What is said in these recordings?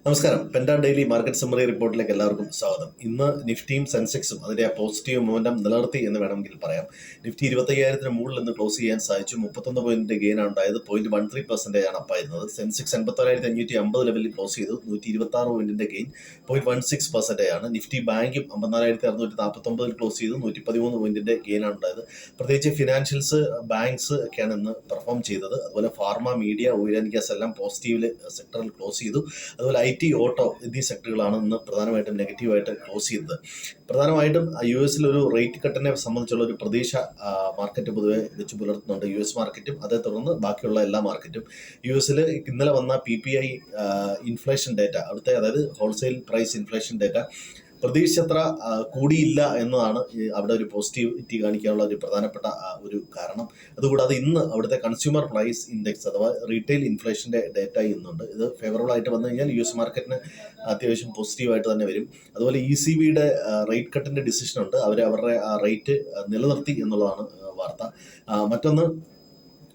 നമസ്കാരം. Penta daily market summary റിപ്പോർട്ടിലേക്ക് എല്ലാവർക്കും സ്വാഗതം. ഇന്ന് നിഫ്റ്റിയും സെൻസെക്സും അതിന്റെ പോസിറ്റീവ് മൊമെന്റം നിലനിർത്തി എന്ന് വേണമെങ്കിൽ പറയാം. നിഫ്റ്റി 25,000 മുകളിൽ നിന്ന് ക്ലോസ് ചെയ്യാൻ സാധിച്ചു. 31 പോയിന്റിന്റെ ഗെയിൻ ആണ് ഉണ്ടായത്. 0.13% ആണ് അപ്പായിരുന്നത്. സെൻസെക്സ് 51,550 ലെവലിൽ ക്ലോസ് ചെയ്തു. 126 പോയിന്റിന്റെ ഗെയിൻ, 0.16% ആണ്. നിഫ്റ്റി ബാങ്കും 54,649 ക്ലോസ് ചെയ്തു. 113 പോയിന്റിന്റെ ഗെയിൻ ആണ് ഉണ്ടായത്. പ്രത്യേകിച്ച് ഫിനാൻഷ്യൽസ്, ബാങ്ക്സ് ഒക്കെയാണ് ഇന്ന് പെർഫോം ചെയ്തത്. അതുപോലെ pharma, media, oil and gas എല്ലാം പോസിറ്റീവില് സെക്ടറിൽ ക്ലോസ് ചെയ്തു. അതുപോലെ IT, ഓട്ടോ എന്നീ സെക്ടറുകളാണ് ഇന്ന് പ്രധാനമായിട്ടും നെഗറ്റീവായിട്ട് ക്ലോസ് ചെയ്തത്. പ്രധാനമായിട്ടും US ഒരു റേറ്റ് കട്ടിനെ സംബന്ധിച്ചുള്ള ഒരു പ്രതീക്ഷ മാർക്കറ്റ് പൊതുവെ വെച്ച് പുലർത്തുന്നുണ്ട്. US മാർക്കറ്റും അതേ തുടർന്ന് ബാക്കിയുള്ള എല്ലാ മാർക്കറ്റും. US ഇന്നലെ വന്ന PPI ഇൻഫ്ലേഷൻ ഡേറ്റ, അവിടുത്തെ അതായത് ഹോൾസെയിൽ പ്രൈസ് ഇൻഫ്ലേഷൻ ഡേറ്റ പ്രതീക്ഷിച്ചത്ര കൂടിയില്ല എന്നതാണ് അവിടെ ഒരു പോസിറ്റിവിറ്റി കാണിക്കാനുള്ള ഒരു പ്രധാനപ്പെട്ട ഒരു കാരണം. അതുകൂടാതെ ഇന്ന് അവിടുത്തെ കൺസ്യൂമർ പ്രൈസ് ഇൻഡെക്സ് അഥവാ റീറ്റെയിൽ ഇൻഫ്ലേഷന്റെ ഡേറ്റ ഇന്നുണ്ട്. ഇത് ഫേവറബിൾ ആയിട്ട് വന്നു കഴിഞ്ഞാൽ US മാർക്കറ്റിന് അത്യാവശ്യം പോസിറ്റീവായിട്ട് തന്നെ വരും. അതുപോലെ ECBയുടെ റേറ്റ് കട്ടിന്റെ ഡിസിഷൻ ഉണ്ട്. അവരുടെ റേറ്റ് നിലനിർത്തി എന്നുള്ളതാണ് വാർത്ത. മറ്റൊന്ന്,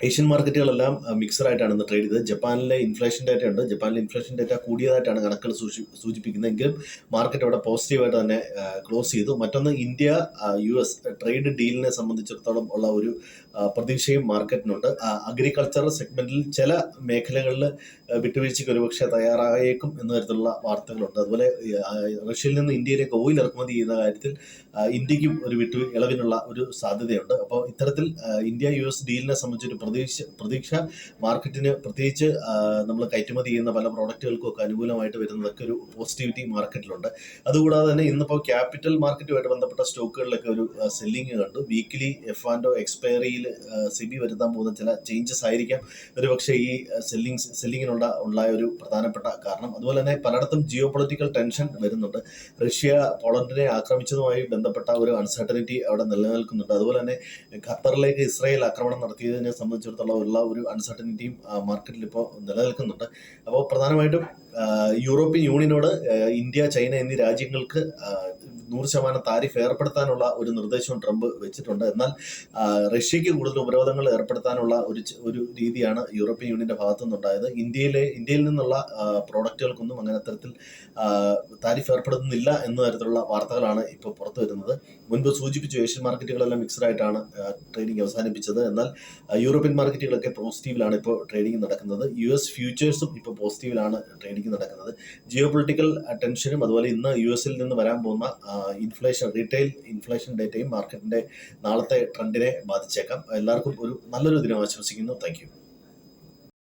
ഏഷ്യൻ മാർക്കറ്റുകളെല്ലാം മിക്സഡ് ആയിട്ടാണ് ഇന്ന് ട്രേഡ് ചെയ്തത്. ജപ്പാനിലെ ഇൻഫ്ലേഷൻ ഡേറ്റ ഉണ്ട്. ജപ്പാനിലെ ഇൻഫ്ലേഷൻ ഡേറ്റ കൂടിയതായിട്ടാണ് കണക്കുകൾ സൂചിപ്പിക്കുന്നത്. എങ്കിലും മാർക്കറ്റ് അവിടെ പോസിറ്റീവായിട്ട് തന്നെ ക്ലോസ് ചെയ്തു. മറ്റൊന്ന്, ഇന്ത്യ US ട്രേഡ് ഡീലിനെ സംബന്ധിച്ചിടത്തോളം ഉള്ള ഒരു പ്രതീക്ഷയും മാർക്കറ്റിനുണ്ട്. അഗ്രികൾച്ചറൽ സെഗ്മെന്റിൽ ചില മേഖലകളിൽ വിട്ടുവീഴ്ചയ്ക്ക് ഒരുപക്ഷെ തയ്യാറായേക്കും എന്ന തരത്തിലുള്ള വാർത്തകളുണ്ട്. അതുപോലെ റഷ്യയിൽ നിന്ന് ഇന്ത്യയിലേക്ക് ഓയിൽ ഇറക്കുമതി ചെയ്യുന്ന കാര്യത്തിൽ ഇന്ത്യക്കും ഒരു ഇളവിനുള്ള ഒരു സാധ്യതയുണ്ട്. അപ്പോൾ ഇത്തരത്തിൽ ഇന്ത്യ US ഡീലിനെ സംബന്ധിച്ചൊരു പ്രതീക്ഷ മാർക്കറ്റിന്, പ്രത്യേകിച്ച് നമ്മൾ കയറ്റുമതി ചെയ്യുന്ന പല പ്രോഡക്റ്റുകൾക്കും ഒക്കെ അനുകൂലമായിട്ട് വരുന്നതൊക്കെ ഒരു പോസിറ്റിവിറ്റി മാർക്കറ്റിലുണ്ട്. അതുകൂടാതെ തന്നെ ഇന്നിപ്പോൾ ക്യാപിറ്റൽ മാർക്കറ്റുമായിട്ട് ബന്ധപ്പെട്ട സ്റ്റോക്കുകളിലൊക്കെ ഒരു സെല്ലിങ് കണ്ടു. വീക്കിലി F&O എക്സ്പയറിയിൽ സെബി വരുത്താൻ പോകുന്ന ചില ചേഞ്ചസ് ആയിരിക്കാം ഒരുപക്ഷെ ഈ സെല്ലിങ്ങിനുള്ള ഒരു പ്രധാനപ്പെട്ട കാരണം. അതുപോലെ തന്നെ പലയിടത്തും ജിയോ പൊളിറ്റിക്കൽ ടെൻഷൻ വരുന്നുണ്ട്. റഷ്യ പോളണ്ടിനെ ആക്രമിച്ചതുമായി ബന്ധപ്പെട്ട ഒരു അൺസർട്ടനിറ്റി അവിടെ നിലനിൽക്കുന്നുണ്ട്. അതുപോലെ തന്നെ ഖത്തറിലേക്ക് ഇസ്രായേൽ ആക്രമണം നടത്തിയതിനെ സംബന്ധിച്ചിടത്തോളം ഉള്ള ഒരു അൺസർട്ടനിറ്റിയും മാർക്കറ്റിൽ ഇപ്പോൾ നിലനിൽക്കുന്നുണ്ട്. അപ്പോൾ പ്രധാനമായിട്ടും യൂറോപ്യൻ യൂണിയനോട് ഇന്ത്യ, ചൈന എന്നീ രാജ്യങ്ങൾക്ക് 100% താരിഫ് ഏർപ്പെടുത്താനുള്ള ഒരു നിർദ്ദേശവും ട്രംപ് വെച്ചിട്ടുണ്ട്. എന്നാൽ റഷ്യക്ക് കൂടുതൽ ഉപരോധങ്ങൾ ഏർപ്പെടുത്താനുള്ള ഒരു രീതിയാണ് യൂറോപ്യൻ യൂണിയന്റെ ഭാഗത്തു നിന്നുണ്ടായത്. ഇന്ത്യയിൽ നിന്നുള്ള പ്രോഡക്റ്റുകൾക്കൊന്നും അങ്ങനെ അത്തരത്തിൽ താരിഫ് ഏർപ്പെടുത്തുന്നില്ല എന്ന തരത്തിലുള്ള വാർത്തകളാണ് ഇപ്പോൾ പുറത്തു വരുന്നത്. മുൻപ് സൂചിപ്പിച്ചു, ഏഷ്യൻ മാർക്കറ്റുകളെല്ലാം മിക്സഡ് ആയിട്ടാണ് ട്രേഡിംഗ് അവസാനിപ്പിച്ചത്. എന്നാൽ യൂറോപ്യൻ മാർക്കറ്റുകളൊക്കെ പോസിറ്റീവിലാണ് ഇപ്പോൾ ട്രേഡിംഗ് നടക്കുന്നത്. US ഫ്യൂച്ചേഴ്സും ഇപ്പോൾ പോസിറ്റീവിലാണ് ട്രേഡിംഗ് നടക്കുന്നത്. ജിയോ പൊളിറ്റിക്കൽ ടെൻഷനും അതുപോലെ ഇന്ന് US നിന്ന് വരാൻ പോകുന്ന റീറ്റെയിൽ ഇൻഫ്ലേഷൻ ഡേറ്റയും മാർക്കറ്റിന്റെ നാളത്തെ ട്രെൻഡിനെ ബാധിച്ചേക്കാം. എല്ലാവർക്കും ഒരു നല്ലൊരു ദിനം ആശംസിക്കുന്നു. Thank you.